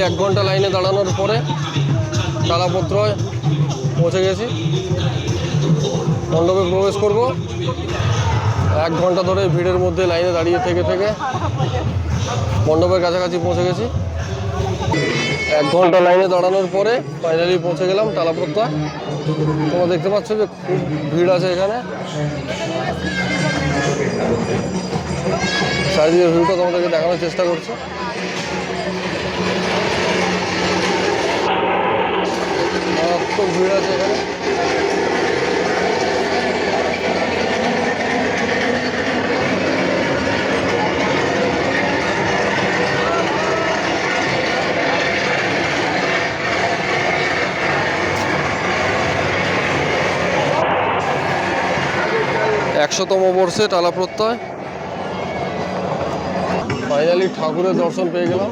1 ঘন্টা লাইনে দাঁড়ানোর পরে তালাপত্রয় পৌঁছে গেছি। মণ্ডপে প্রবেশ করব। 1 ঘন্টা ধরে ভিড়ের মধ্যে লাইনে দাঁড়িয়ে থেকে মণ্ডপের কাছাকাছি পৌঁছে গেছি। 1 ঘন্টা লাইনে দাঁড়ানোর পরে ফাইনালি পৌঁছে গেলাম তালাপত্রয়। তোমরা দেখতে পাচ্ছ যে খুব ভিড় আছে এখানে। চারিদিকের ভিউটা তোমাদেরকে দেখানোর চেষ্টা করছি। খুব ভিড় আছে এখানে। একশোতম বর্ষে টালা প্রত্যয়। ফাইনালি ঠাকুরের দর্শন পেয়ে গেলাম।